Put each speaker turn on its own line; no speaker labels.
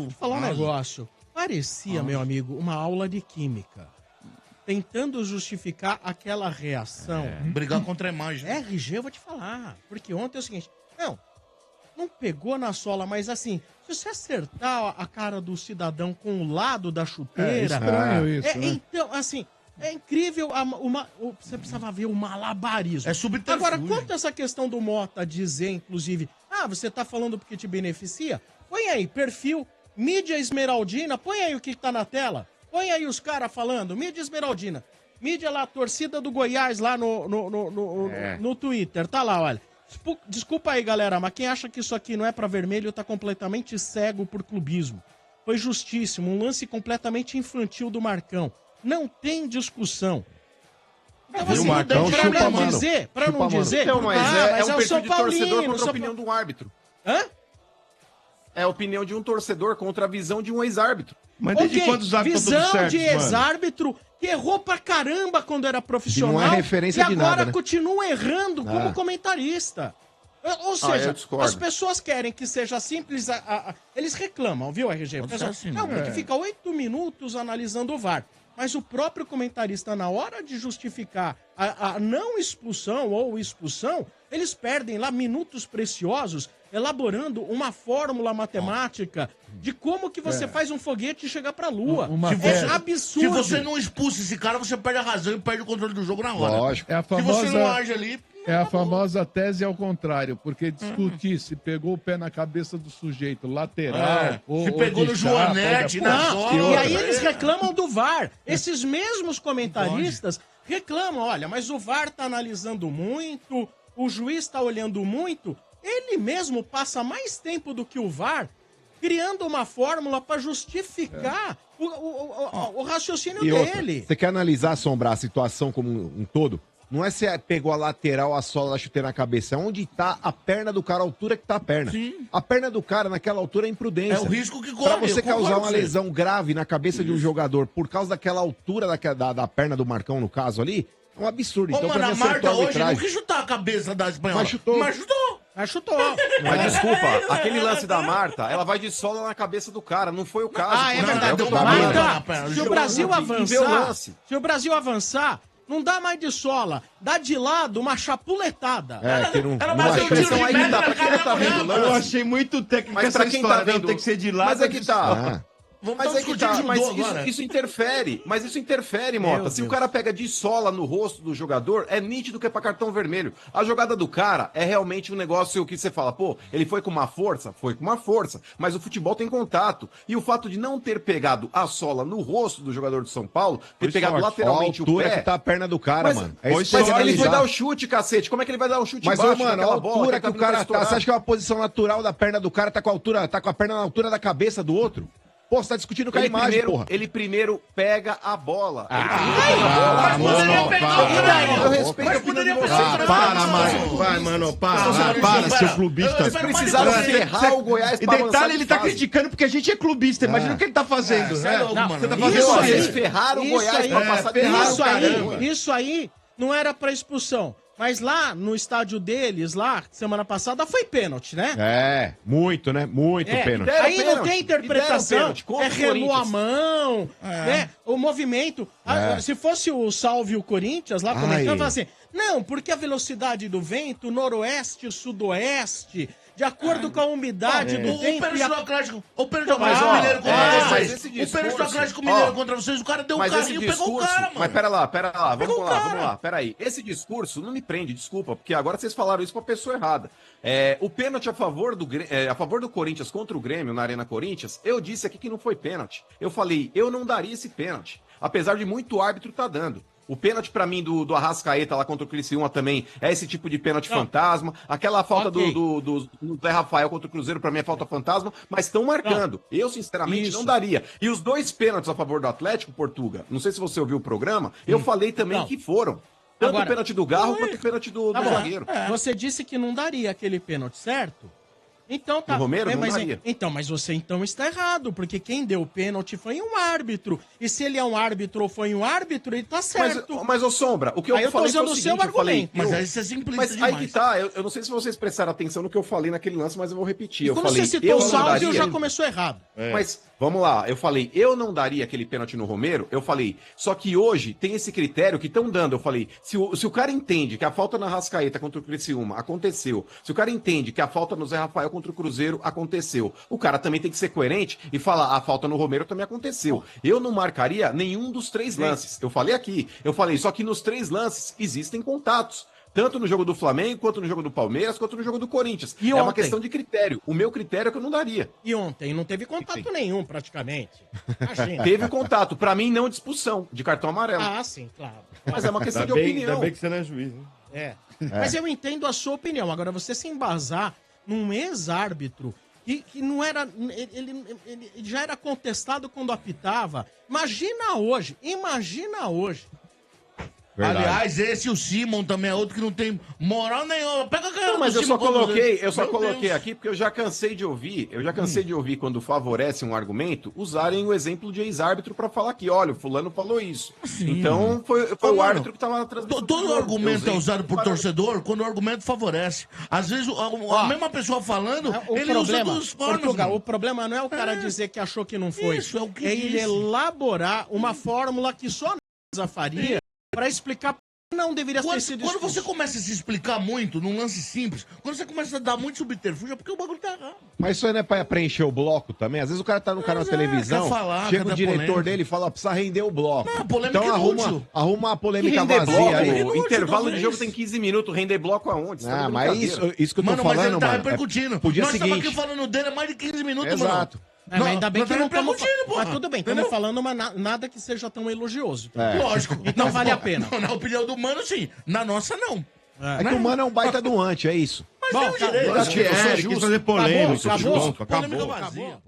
vou te falar um negócio. Parecia, meu amigo, uma aula de química. Tentando justificar aquela reação.
Brigar contra a imagem.
RG, eu vou te falar. Porque ontem é o seguinte, não pegou na sola, mas assim, se você acertar a cara do cidadão com o lado da chuteira...
É estranho isso, né?
Então, assim, é incrível, você precisava ver o malabarismo.
É subterfúgio.
Agora, quanto a essa questão do Mota dizer, inclusive, você tá falando porque te beneficia? Põe aí, perfil, mídia esmeraldina, põe aí o que tá na tela. Põe aí os caras falando, mídia esmeraldina. Mídia lá, torcida do Goiás lá no Twitter, tá lá, olha. Desculpa aí, galera, mas quem acha que isso aqui não é pra vermelho tá completamente cego por clubismo. Foi justíssimo, um lance completamente infantil do Marcão. Não tem discussão. Então, assim, pra não dizer...
Então, mas é um perfil de torcedor contra a opinião
do
de um árbitro.
Hã?
É a opinião de um torcedor contra a visão de um ex-árbitro.
Mas desde quando os árbitros estão
visão
todos certos,
de ex-árbitro que errou pra caramba quando era profissional
não é referência
e
de
agora
nada, né?
continua errando como comentarista. Ou seja, as pessoas querem que seja simples. Eles reclamam, viu, RG? Porque fica 8 minutos analisando o VAR. Mas o próprio comentarista, na hora de justificar a não expulsão ou expulsão, eles perdem lá minutos preciosos elaborando uma fórmula matemática de como que você faz um foguete chegar pra lua. É absurdo.
Se você não expulsa esse cara, você perde a razão e perde o controle do jogo na hora.
Lógico.
É a famosa,
se você não age ali...
É a famosa tese ao contrário, porque discutir se pegou o pé na cabeça do sujeito lateral ou
se pegou no Joanete, na
e aí eles reclamam do VAR. Esses mesmos comentaristas reclamam, olha, mas o VAR tá analisando muito, o juiz tá olhando muito, ele mesmo passa mais tempo do que o VAR criando uma fórmula para justificar o raciocínio dele.
Você quer analisar, Sombrar, a situação como um todo? Não é se pegou a lateral, a sola da chuteira na cabeça. É onde tá a perna do cara, a altura que tá a perna.
Sim.
A perna do cara naquela altura é imprudência.
É o risco que corre.
Pra você causar uma lesão grave na cabeça de um jogador por causa daquela altura da perna do Marcão, no caso ali, é um absurdo. Então,
mano,
pra
a
mim,
Marta
acertou a
hoje
arbitragem.
não quis chutar a cabeça da espanhola.
Mas chutou.
Mas chutou.
Mas desculpa, aquele lance da Marta, ela vai de sola na cabeça do cara, não foi o caso.
É verdade. Se o Brasil avançar, não dá mais de sola, dá de lado uma chapuletada.
Que não
Então aí que tá, pra quem não tá vendo o lance...
Eu achei muito técnico
Mas
essa
pra quem tá
história,
vendo...
tem que ser de lado.
Mas é que tá...
Mas é que tá,
isso interfere. Mas isso interfere, Mota. Se o cara pega de sola no rosto do jogador, é nítido que é pra cartão vermelho. A jogada do cara é realmente um negócio que você fala, pô, ele foi com uma força? Foi com uma força. Mas o futebol tem contato. E o fato de não ter pegado a sola no rosto do jogador do São Paulo, ter pegado lateralmente o pé...
que tá a perna do cara, mano.
Mas ele foi dar o chute, cacete. Como é que ele vai dar o chute
baixo
mano,
a altura que o cara tá... Você acha que é uma posição natural da perna do cara tá com a perna na altura da cabeça do outro? Pô, você tá discutindo com a imagem, porra.
Ele primeiro pega a bola.
Eu respeito a opinião de vocês.
Para, Mário. Vai, mano, para, seu clubista.
Vocês precisaram ferrar o Goiás
E
pra avançar
detalhe,
de
ele tá
fase.
criticando porque a gente é clubista. Imagina o que ele tá fazendo.
Você tá
Fazendo eles ferraram o Goiás pra passar de
Isso aí não era pra expulsão. Mas lá no estádio deles, lá, semana passada, foi pênalti, né?
É, muito, né? Muito pênalti.
Aí não tem interpretação. Relou a mão,
É.
né? O movimento. Se fosse o Salve o Corinthians lá comentando, fala assim, não, porque a velocidade do vento, noroeste, sudoeste, de acordo com a umidade do tempo...
O pênalti do Atlético Mineiro contra vocês. O pênalti do Atlético Mineiro contra vocês, o cara deu um carrinho e pegou o cara, mano.
Mas pera lá, vamos lá, pera aí. Esse discurso não me prende, desculpa, porque agora vocês falaram isso pra pessoa errada. O pênalti a favor do Corinthians contra o Grêmio na Arena Corinthians, eu disse aqui que não foi pênalti. Eu falei, eu não daria esse pênalti, apesar de muito árbitro tá dando. O pênalti pra mim do Arrascaeta lá contra o Criciúma também é esse tipo de pênalti fantasma. Aquela falta do Zé Rafael contra o Cruzeiro pra mim é falta fantasma, mas estão marcando. Eu, sinceramente, não daria. E os dois pênaltis a favor do Atlético, Portuga, não sei se você ouviu o programa, eu falei também que foram. Tanto o pênalti do Garro quanto o pênalti do zagueiro.
Você disse que não daria aquele pênalti, certo? Então tá.
No Romero, não
mas,
daria.
então, mas você então está errado, porque quem deu o pênalti foi um árbitro. E se ele é um árbitro ou foi um árbitro, ele tá certo.
Mas ô Sombra, o que eu
Aí eu tô
falei foi
usando
o
o
seguinte,
seu
eu falei...
argumento.
Mas aí você é simplista
Mas
demais.
aí que tá, eu não sei se vocês prestaram atenção no que eu falei naquele lance, mas eu vou repetir.
E
Eu
quando
falei,
você citou
eu
o
não
Salvio,
daria...
já começou errado.
Mas, vamos lá, eu falei, eu não daria aquele pênalti no Romero, eu falei, só que hoje tem esse critério que estão dando, eu falei, se o cara entende que a falta na Rascaeta contra o Criciúma aconteceu, se o cara entende que a falta no Zé Rafael contra o Cruzeiro aconteceu, o cara também tem que ser coerente e falar, a falta no Romero também aconteceu. Eu não marcaria nenhum dos 3 lances, eu falei aqui, só que nos 3 lances existem contatos. Tanto no jogo do Flamengo, quanto no jogo do Palmeiras, quanto no jogo do Corinthians.
E
é uma
ontem?
questão de critério. O meu critério é que eu não daria.
E ontem não teve contato nenhum, praticamente. Imagina.
Teve contato. Pra mim, não de expulsão, de cartão amarelo.
Ah, sim, claro.
Mas é uma questão de
Ainda
opinião.
bem que você não é juiz, né?
É. Mas eu entendo a sua opinião. Agora, você se embasar num ex-árbitro que não era. Ele já era contestado quando apitava. Imagina hoje.
Verdade.
Aliás, esse e o Simon também é outro que não tem moral nenhuma. Pega a
Não, mas eu só coloquei
Deus.
aqui porque eu já cansei de ouvir, quando favorece um argumento, usarem o exemplo de ex-árbitro pra falar que, olha, o fulano falou isso. Então, foi o
mano,
árbitro que tava na transmissão.
Todo argumento
Eu
é
usei.
usado por torcedor quando o argumento favorece. Às vezes, a mesma pessoa falando, ele usa duas formas.
Portugal,
mano.
o problema não é o cara dizer que achou que não foi.
Isso, é o que
ele
disse.
elaborar uma fórmula que só a faria pra explicar por que não deveria ter sido
Quando
expulso.
você começa a se explicar muito num lance simples, quando você começa a dar muito subterfúgio, é porque o bagulho tá errado.
Mas isso aí não é pra preencher o bloco também? Às vezes o cara tá no canal de televisão,
quer falar,
chega
quer
o
dar
diretor
polêmica.
dele e fala, ó, precisa render o bloco.
Não, polêmica
Então
é inútil.
arruma uma
Que
polêmica
render
vazia
bloco,
aí.
Inútil,
intervalo de
talvez.
jogo tem 15 minutos, render bloco aonde? Você tá
Ah,
de
mas
brincadeira.
isso que eu tô
Mano, mas
falando,
ele tá
mano.
repercutindo.
Pro dia
Nós estamos
seguinte.
aqui falando dele há mais de 15 minutos,
Exato.
mano.
Mas ainda bem que não estamos
repercutindo, porra.
Mas tudo bem,
Entendeu?
estamos falando nada que seja tão elogioso.
É.
Lógico.
Então vale a pena.
Na opinião do mano, sim. Na nossa, não.
É que o mano é um baita do ante, é isso.
Mas
Bom,
tem o direito.
acabou.
Acho que
Eu sou
ele quis
justo.
fazer polêmica.
Acabou?
Pronto, acabou.
Polêmica vazia, pô.